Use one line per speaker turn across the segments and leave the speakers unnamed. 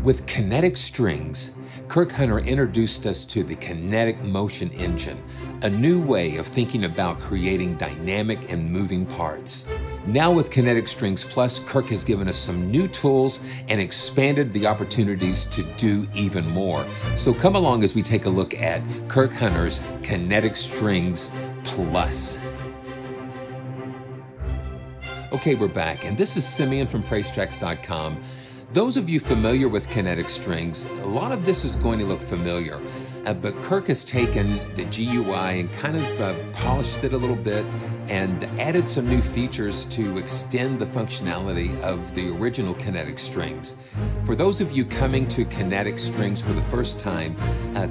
With Kinetic Strings, Kirk Hunter introduced us to the Kinetic Motion Engine, a new way of thinking about creating dynamic and moving parts. Now with Kinetic Strings Plus, Kirk has given us some new tools and expanded the opportunities to do even more. So come along as we take a look at Kirk Hunter's Kinetic Strings Plus. Okay, we're back, and this is Simeon from PraiseTracks.com. Those of you familiar with Kinetic Strings, a lot of this is going to look familiar, but Kirk has taken the GUI and kind of polished it a little bit and added some new features to extend the functionality of the original Kinetic Strings. For those of you coming to Kinetic Strings for the first time,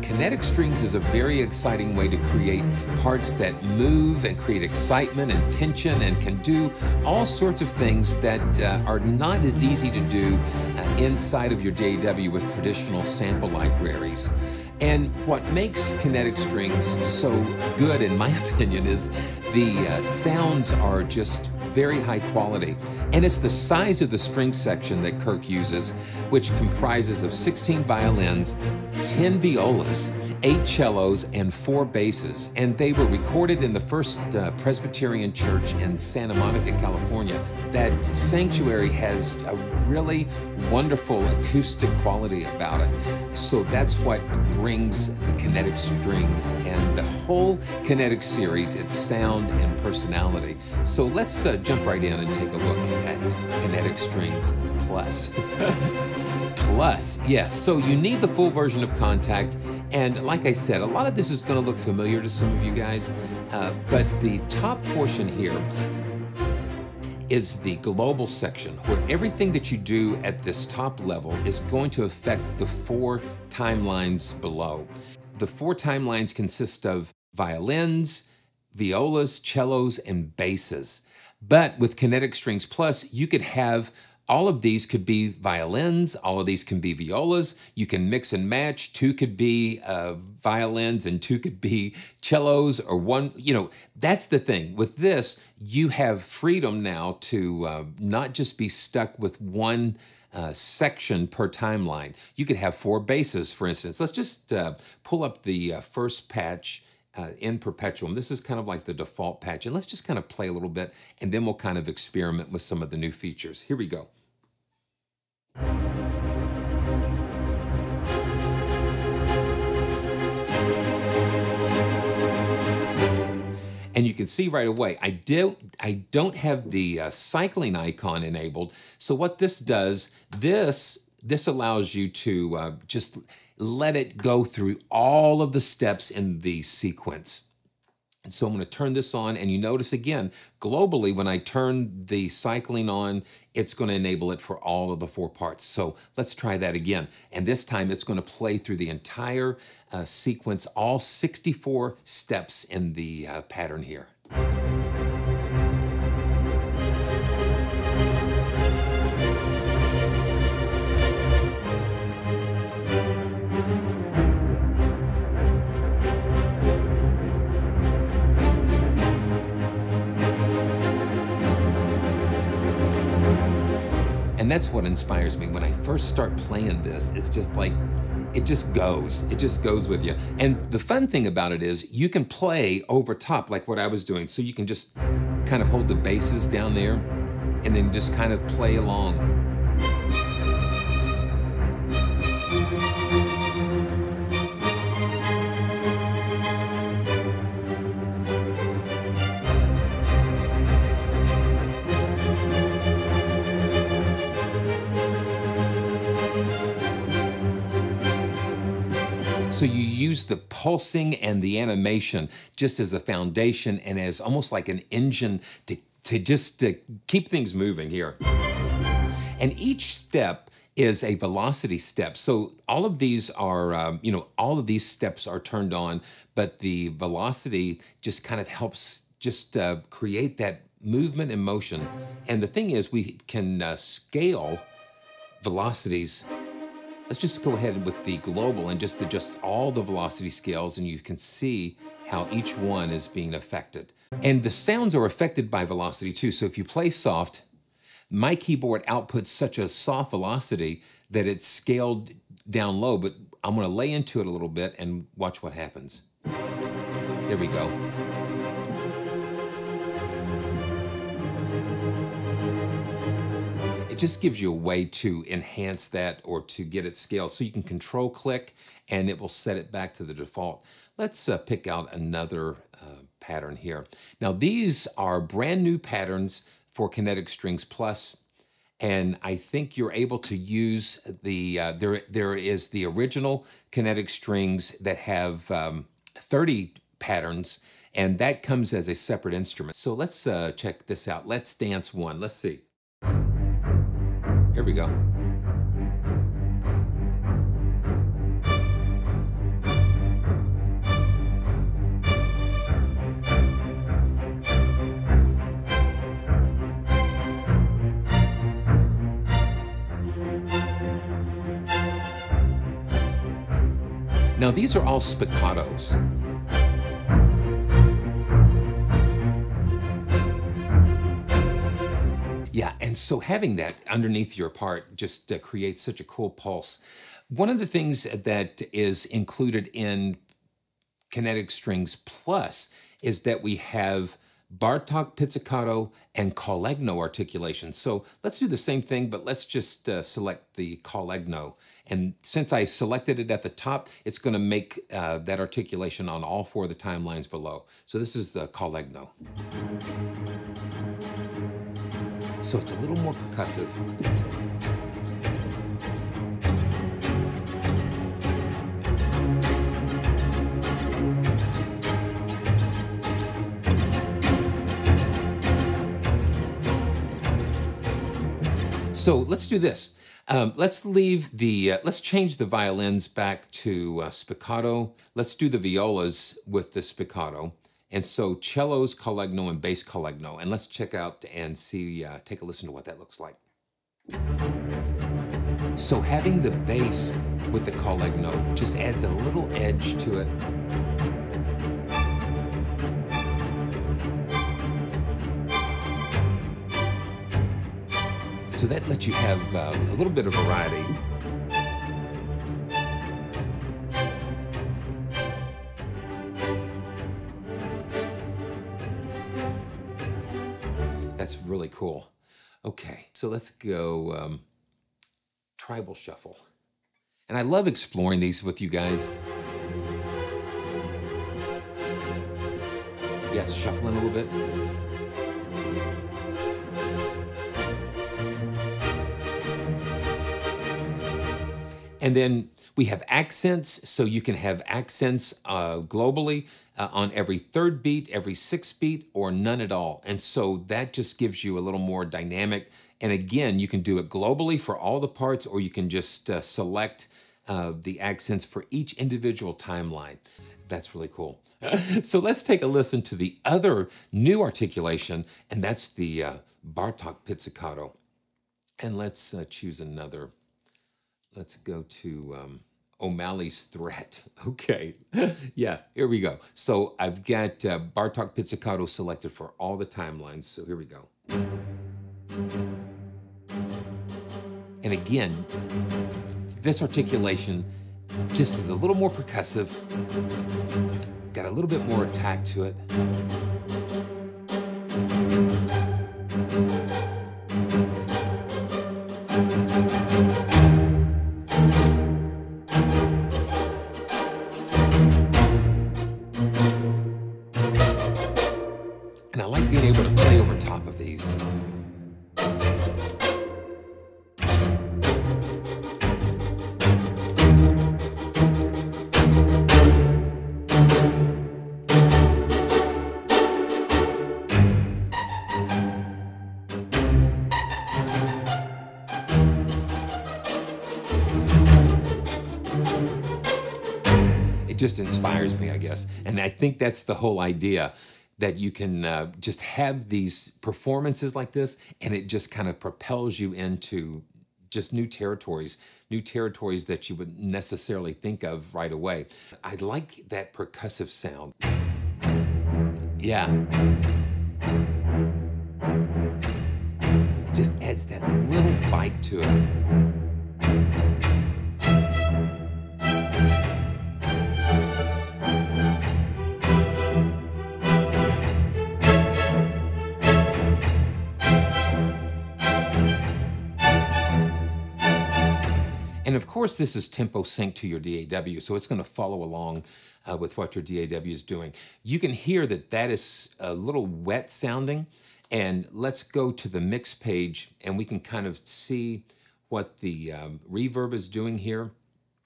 Kinetic Strings is a very exciting way to create parts that move and create excitement and tension and can do all sorts of things that are not as easy to do inside of your DAW with traditional sample libraries. And what makes Kinetic Strings so good, in my opinion, is the sounds are just very high quality. And it's the size of the string section that Kirk uses, which comprises of 16 violins, 10 violas, 8 cellos, and 4 basses. And they were recorded in the First Presbyterian Church in Santa Monica, California. That sanctuary has a really wonderful acoustic quality about it. So that's what brings the Kinetic Strings and the whole Kinetic series, its sound and personality. So let's jump right in and take a look at Kinetic Strings Plus. Plus, yes, so you need the full version of Contact, and like I said, a lot of this is going to look familiar to some of you guys, but the top portion here is the global section, where everything that you do at this top level is going to affect the 4 timelines below. The 4 timelines consist of violins, violas, cellos, and basses. But with Kinetic Strings Plus, you could have all of these could be violins, all of these can be violas, you can mix and match, 2 could be violins and 2 could be cellos, or 1, you know, that's the thing. With this, you have freedom now to not just be stuck with one section per timeline. You could have 4 basses, for instance. Let's just pull up the first patch in Perpetuum. This is kind of like the default patch, and let's just kind of play a little bit, and then we'll kind of experiment with some of the new features. Here we go. And you can see right away, I don't have the cycling icon enabled. So what this does, this allows you to just let it go through all of the steps in the sequence. And so I'm going to turn this on, and you notice again, globally, when I turn the cycling on, it's going to enable it for all of the 4 parts. So let's try that again. And this time it's going to play through the entire sequence, all 64 steps in the pattern here. And that's what inspires me. When I first start playing this, it's just like, it just goes with you. And the fun thing about it is you can play over top like what I was doing. So you can just kind of hold the basses down there and then just kind of play along. So you use the pulsing and the animation just as a foundation and as almost like an engine to keep things moving here. And each step is a velocity step. So all of these are, all of these steps are turned on, but the velocity just kind of helps just create that movement and motion. And the thing is, we can scale velocities. Let's just go ahead with the global and just adjust all the velocity scales, and you can see how each one is being affected. And the sounds are affected by velocity too. So if you play soft, my keyboard outputs such a soft velocity that it's scaled down low, but I'm going to lay into it a little bit and watch what happens. There we go. It just gives you a way to enhance that or to get it scaled. So you can control click and it will set it back to the default. Let's pick out another pattern here. Now these are brand new patterns for Kinetic Strings Plus, and I think you're able to use the, there is the original Kinetic Strings that have 30 patterns, and that comes as a separate instrument. So let's check this out. Let's dance one. Let's see. Here we go. Now these are all spiccatos. Yeah, and so having that underneath your part just creates such a cool pulse. One of the things that is included in Kinetic Strings Plus is that we have Bartok pizzicato and collegno articulation. So let's do the same thing, but let's just select the collegno. And since I selected it at the top, it's going to make that articulation on all four of the timelines below. So this is the collegno. So it's a little more percussive. So let's do this. Let's leave the, let's change the violins back to spiccato. Let's do the violas with the spiccato. And so cellos, collegno, and bass collegno. And let's check out and see, take a listen to what that looks like. So having the bass with the collegno just adds a little edge to it. So that lets you have a little bit of variety. That's really cool. Okay, so let's go tribal shuffle. And I love exploring these with you guys. Yes, shuffling a little bit. And then we have accents, so you can have accents globally on every third beat, every sixth beat, or none at all. And so that just gives you a little more dynamic. And again, you can do it globally for all the parts, or you can just select the accents for each individual timeline. That's really cool. So let's take a listen to the other new articulation, and that's the Bartok pizzicato. And let's choose another. Let's go to O'Malley's Threat. Okay, yeah, here we go. So I've got Bartok pizzicato selected for all the timelines. So here we go. And again, this articulation just is a little more percussive, got a little bit more attack to it. And I like being able to play over top of these. It just inspires me, I guess. And I think that's the whole idea, that you can just have these performances like this, and it just kind of propels you into just new territories that you wouldn't necessarily think of right away. I like that percussive sound. Yeah. It just adds that little bite to it. And of course, this is tempo synced to your DAW, so it's going to follow along with what your DAW is doing. You can hear that that is a little wet sounding, and let's go to the mix page and we can kind of see what the reverb is doing here.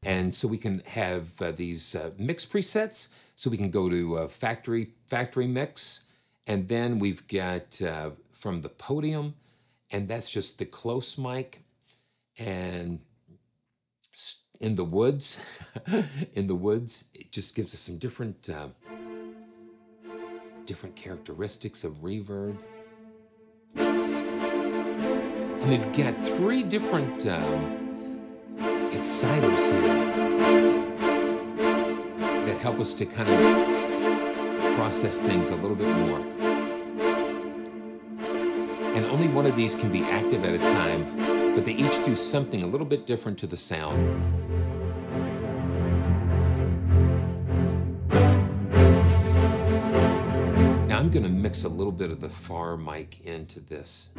And so we can have these mix presets. So we can go to factory mix, and then we've got from the podium, and that's just the close mic, and in the woods, it just gives us some different characteristics of reverb. And we've got 3 different exciters here that help us to kind of process things a little bit more. And only one of these can be active at a time, but they each do something a little bit different to the sound. Now I'm going to mix a little bit of the far mic into this.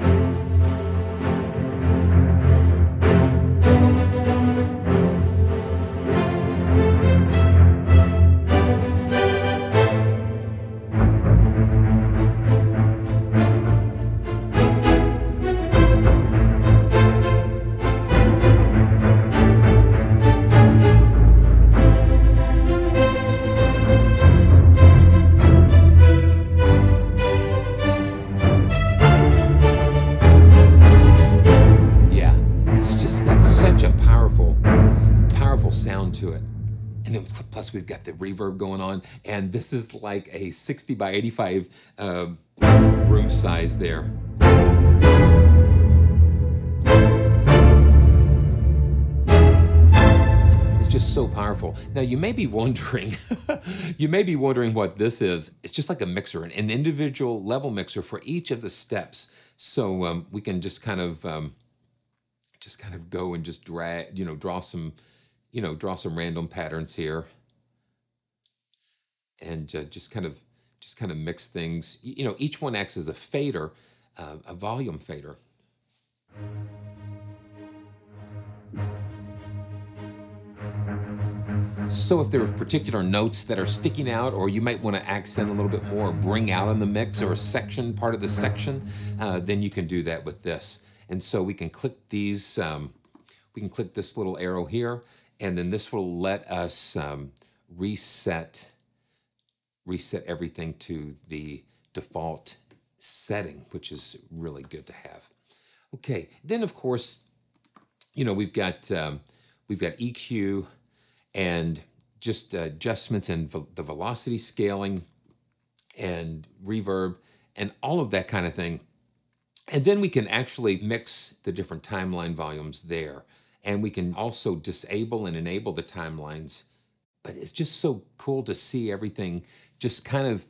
Sound to it. And then plus we've got the reverb going on, and this is like a 60 by 85 room size there. It's just so powerful. Now you may be wondering, what this is. It's just like a mixer, an individual level mixer for each of the steps. So we can just kind of go and just drag, draw some random patterns here, and just kind of mix things. Each one acts as a fader, a volume fader. So if there are particular notes that are sticking out, or you might want to accent a little bit more, or bring out in the mix, or a part of the section, then you can do that with this. And so we can click these, we can click this little arrow here, and then this will let us reset everything to the default setting, which is really good to have. Okay, then of course, we've got EQ and just adjustments in the velocity scaling and reverb and all of that kind of thing. And then we can actually mix the different timeline volumes there. And we can also disable and enable the timelines. But it's just so cool to see everything just kind of,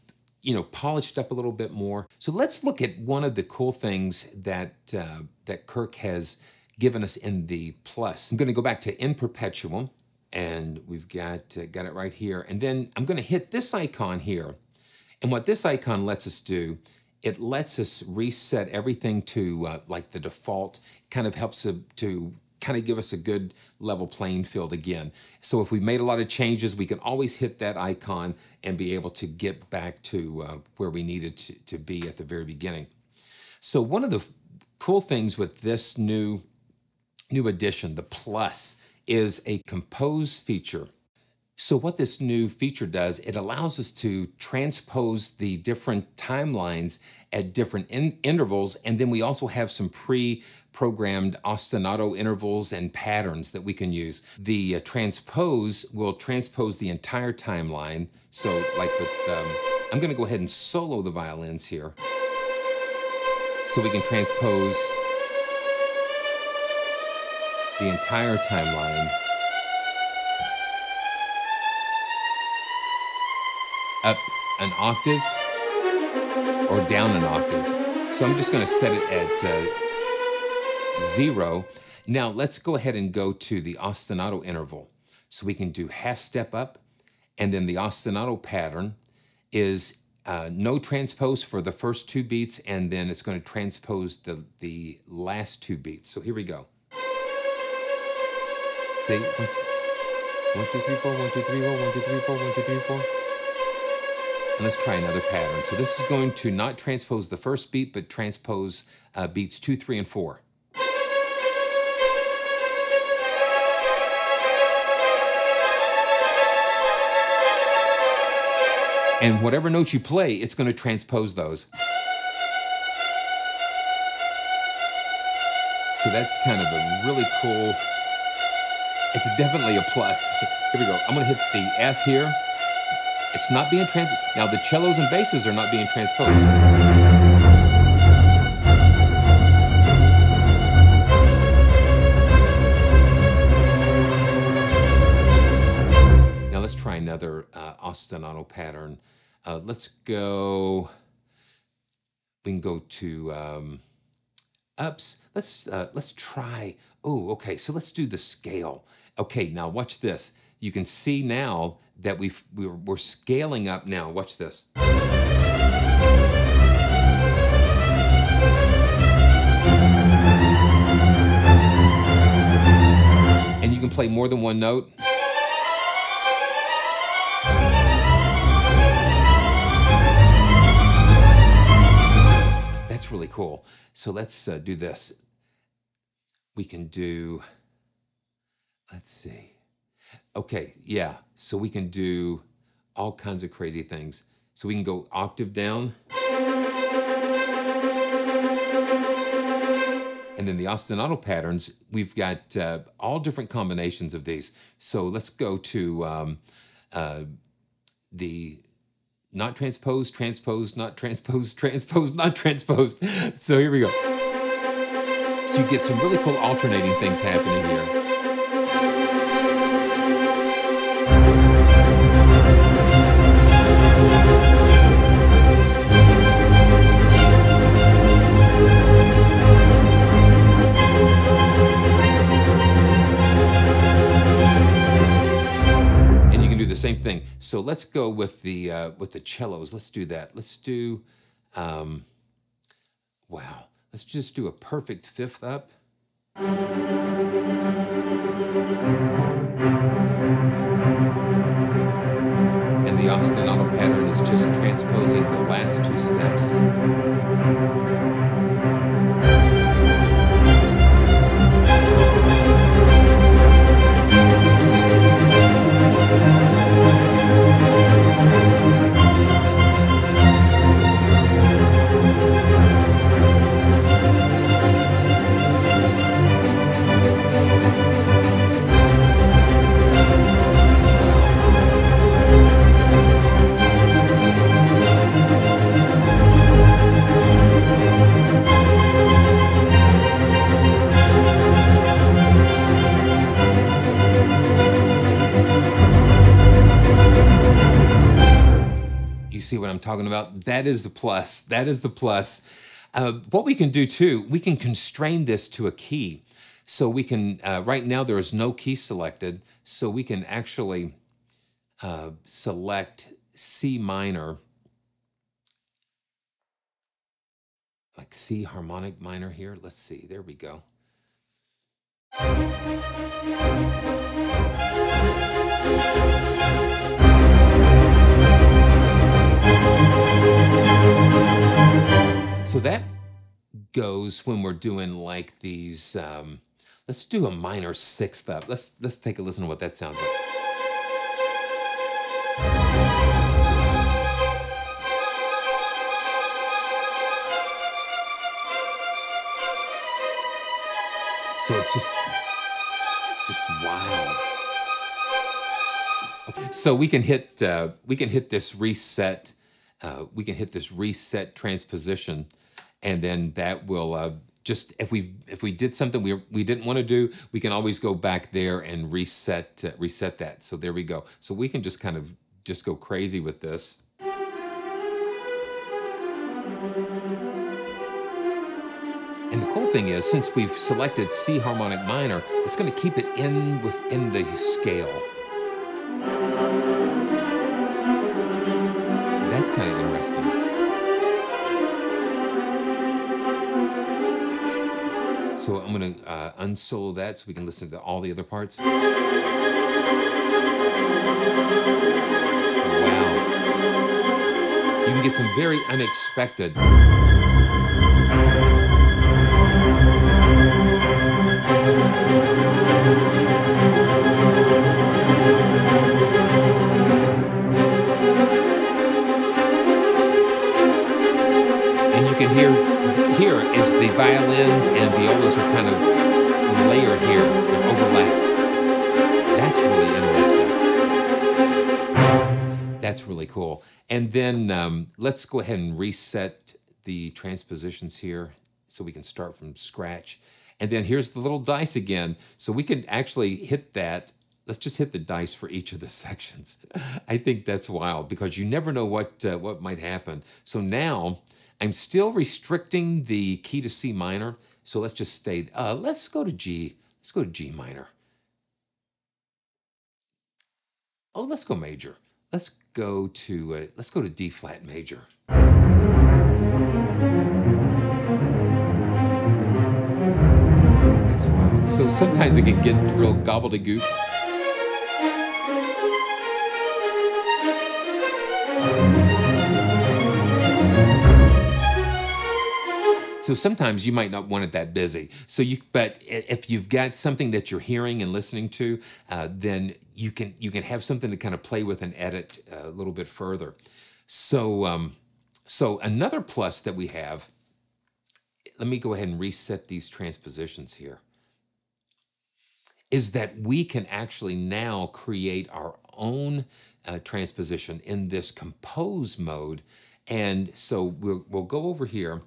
polished up a little bit more. So let's look at one of the cool things that Kirk has given us in the Plus. I'm going to go back to In Perpetuum, and we've got it right here. And then I'm going to hit this icon here. And what this icon lets us do, it lets us reset everything to like the default. It kind of helps to kind of give us a good level playing field again. So if we made a lot of changes, we can always hit that icon and be able to get back to where we needed to be at the very beginning. So one of the cool things with this new addition, the Plus, is a compose feature. So what this new feature does, it allows us to transpose the different timelines at different intervals, and then we also have some pre-programmed ostinato intervals and patterns that we can use. The transpose will transpose the entire timeline. So like with, I'm gonna go ahead and solo the violins here. So we can transpose the entire timeline up an octave or down an octave. So I'm just going to set it at 0. Now let's go ahead and go to the ostinato interval. So we can do half step up, and then the ostinato pattern is no transpose for the first 2 beats, and then it's going to transpose the last 2 beats. So here we go. See? 1, 2, 3, 4, 1, 2, 3, 4, 1, 2, 3, 4, 1, 2, 3, 4. And let's try another pattern. So this is going to not transpose the first beat, but transpose beats 2, 3, and 4. And whatever notes you play, it's going to transpose those. So that's kind of a really cool, it's definitely a plus. Here we go. I'm going to hit the F here. It's not being now the cellos and basses are not being transposed. Now let's try another ostinato pattern. Let's go, we can go to ups. Let's try, oh, okay, so let's do the scale. Okay, now watch this. You can see now that we're scaling up now. Watch this. And you can play more than one note. That's really cool. So let's do this. We can do, let's see. Okay, yeah, so we can do all kinds of crazy things. So we can go octave down. And then the ostinato patterns, we've got all different combinations of these. So let's go to the not transposed, transposed, not transposed, transposed, not transposed. So here we go. So you get some really cool alternating things happening here. The same thing. So let's go with the cellos. Let's do that. Let's do, wow. Let's just do a perfect 5th up. And the ostinato pattern is just transposing the last 2 steps. See what I'm talking about? That is the plus. That is the plus. What we can do too, we can constrain this to a key. So we can, right now there is no key selected, so we can actually select C minor, like C harmonic minor here. Let's see, there we go. So that goes when we're doing like these, let's do a minor 6th up. Let's take a listen to what that sounds like. So it's just wild. Okay, so we can hit this reset. We can hit this reset transposition, and then that will just, if we did something we didn't want to do, we can always go back there and reset that. So there we go. So we can just kind of just go crazy with this. And the cool thing is, since we've selected C harmonic minor, it's going to keep it within the scale. That's kind of interesting. So I'm going to unsolo that so we can listen to all the other parts. Wow. You can get some very unexpected. And you can hear here is the violins and violas are kind of layered here. They're overlapped. That's really interesting. That's really cool. And then let's go ahead and reset the transpositions here so we can start from scratch. And then here's the little dice again. So we can actually hit that. Let's just hit the dice for each of the sections. I think that's wild because you never know what might happen. So now I'm still restricting the key to C minor. So let's just stay, let's go to G. Let's go to G minor. Oh, let's go major. Let's go to D flat major. That's wild. So sometimes it can get real gobbledygook. So sometimes you might not want it that busy. But if you've got something that you're hearing and listening to, then you can have something to kind of play with and edit a little bit further. So another plus that we have. Let me go ahead and reset these transpositions here. Is that we can actually now create our own transposition in this compose mode, and so we'll go over here.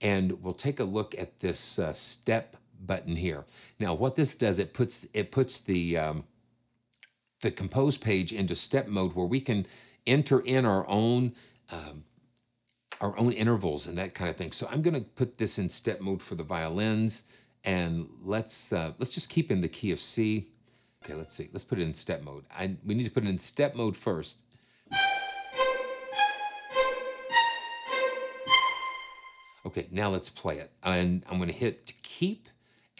And we'll take a look at this step button here. Now, what this does, it puts the compose page into step mode where we can enter in our own intervals and that kind of thing. So I'm going to put this in step mode for the violins, and let's just keep in the key of C. Okay, let's see. Let's put it in step mode. We need to put it in step mode first. Okay, now let's play it. And I'm going to hit keep,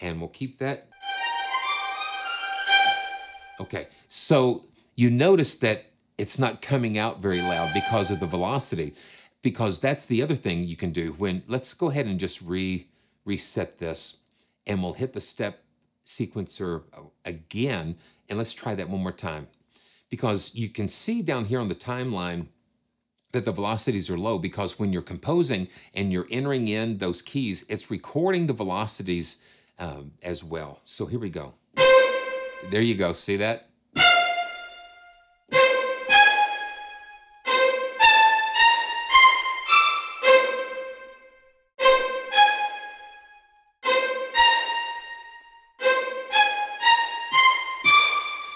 and we'll keep that. Okay, so you notice that it's not coming out very loud because of the velocity, because that's the other thing you can do. Let's go ahead and just reset this, and we'll hit the step sequencer again, and let's try that one more time. Because you can see down here on the timeline that the velocities are low, because when you're composing and you're entering in those keys, it's recording the velocities as well. So here we go. There you go. See that?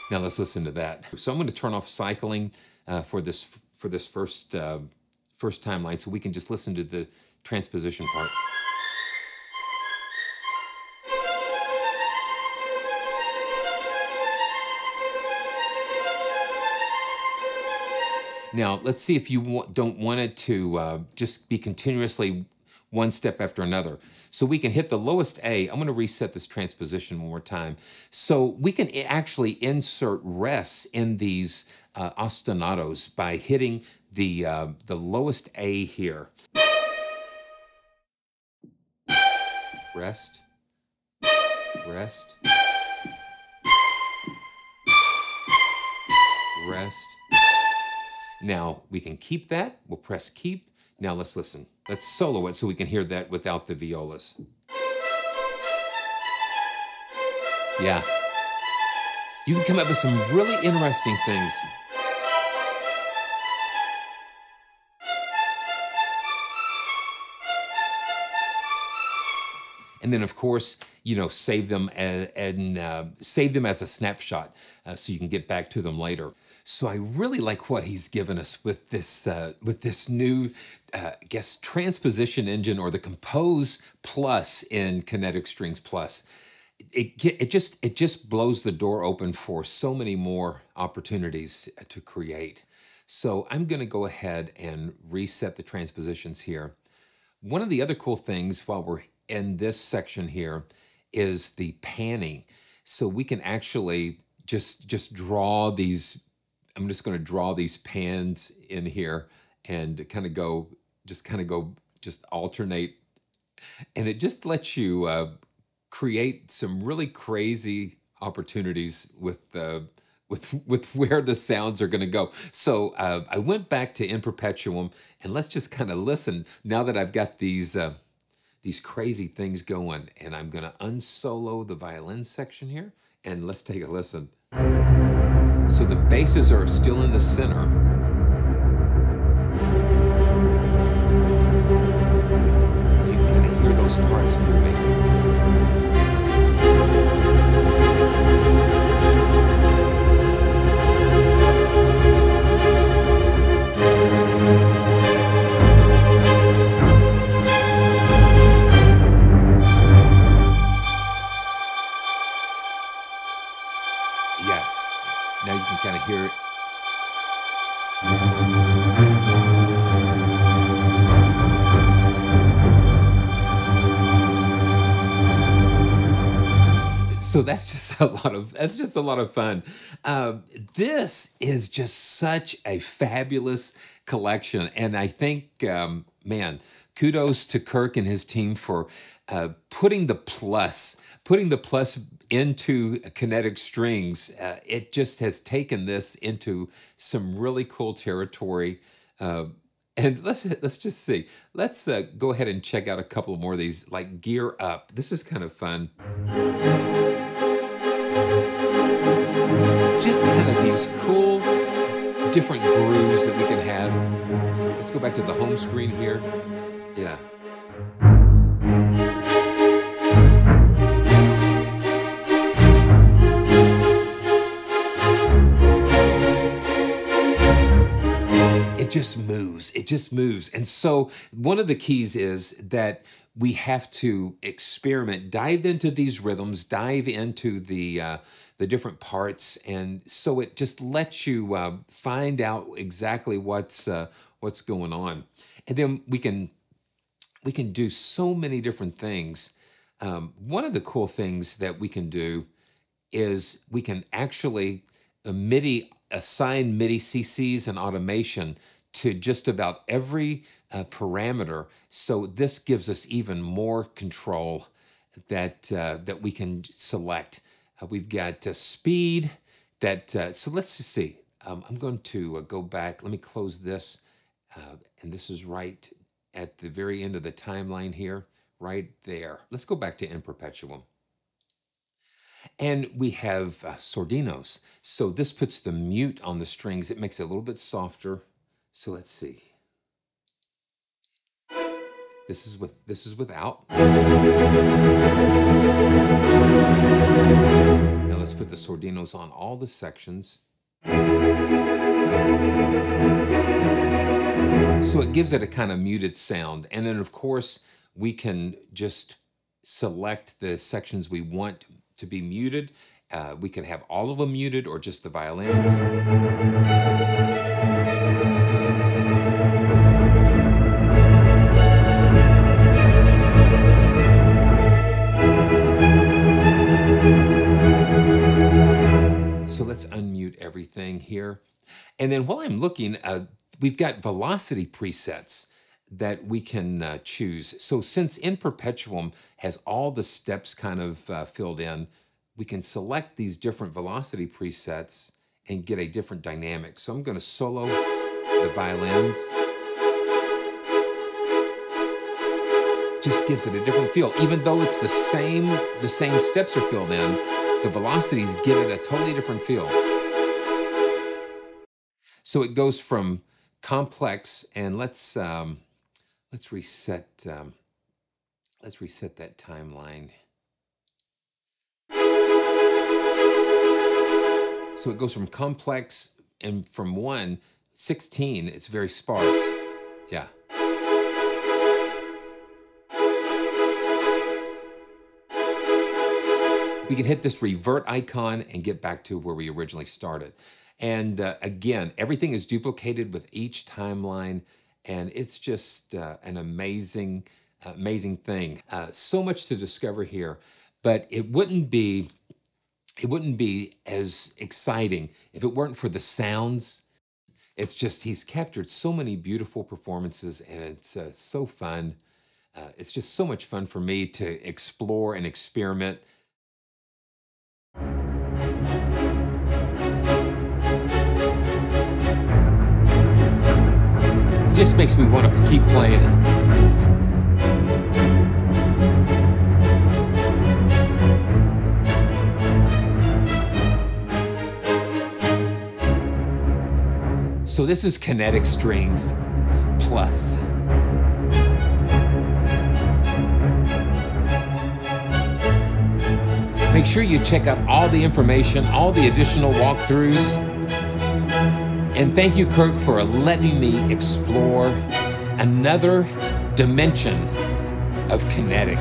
Now let's listen to that. So I'm going to turn off cycling for this first timeline, so we can just listen to the transposition part. Now let's see if you don't want it to just be continuously one step after another. So we can hit the lowest A. I'm going to reset this transposition one more time. So we can actually insert rests in these ostinatos by hitting the lowest A here. Rest, rest, rest. Now we can keep that. We'll press keep. Now let's listen. Let's solo it so we can hear that without the violas. Yeah. You can come up with some really interesting things. And then, of course, you know, save them save them as a snapshot so you can get back to them later. So I really like what he's given us with this new, I guess, transposition engine, or the Compose Plus in Kinetic Strings Plus. It just blows the door open for so many more opportunities to create. So I'm going to go ahead and reset the transpositions here. One of the other cool things while we're in this section here is the panning. So we can actually just draw these. I'm just going to draw these pans in here and kind of go, just alternate. And it just lets you create some really crazy opportunities with where the sounds are going to go. So I went back to In Perpetuum, and let's just kind of listen now that I've got these crazy things going. And I'm going to unsolo the violin section here, and let's take a listen. So the basses are still in the center. And you can kind of hear those parts moving. Yeah. Now you can kind of hear it. So that's just a lot of fun. This is just such a fabulous collection, and I think, man, kudos to Kirk and his team for putting the plus into Kinetic Strings. It just has taken this into some really cool territory. And let's just see. Let's go ahead and check out a couple more of these, like Gear Up. This is kind of fun. It's just kind of these cool, different grooves that we can have. Let's go back to the home screen here. Yeah. It just moves. And so one of the keys is that we have to experiment, dive into these rhythms, dive into the different parts. And so it just lets you find out exactly what's going on. And then we can do so many different things. One of the cool things that we can do is we can actually assign MIDI CCs and automation to just about every parameter. So this gives us even more control that we can select. We've got speed. So let's just see. I'm going to go back. Let me close this. And this is right at the very end of the timeline here, right there. Let's go back to In Perpetuum. And we have sordinos. So this puts the mute on the strings. It makes it a little bit softer. So let's see. This is without. Now let's put the sordinos on all the sections. So it gives it a kind of muted sound. And then of course, we can just select the sections we want to be muted. We can have all of them muted or just the violins. So let's unmute everything here. And then while I'm looking, we've got velocity presets that we can choose. So since In Perpetuum has all the steps kind of filled in, we can select these different velocity presets and get a different dynamic. So I'm going to solo the violins. Just gives it a different feel. Even though it's the same steps are filled in, the velocities give it a totally different feel. So it goes from complex, and let's reset that timeline. So it goes from complex, and from 1/16, it's very sparse. Yeah. We can hit this revert icon and get back to where we originally started. And again, everything is duplicated with each timeline, and it's just an amazing, amazing thing. So much to discover here, but it wouldn't be as exciting if it weren't for the sounds. It's just, he's captured so many beautiful performances, and it's so fun. It's just so much fun for me to explore and experiment. It just makes me want to keep playing. So this is Kinetic Strings Plus. Make sure you check out all the information, all the additional walkthroughs. And thank you, Kirk, for letting me explore another dimension of Kinetic.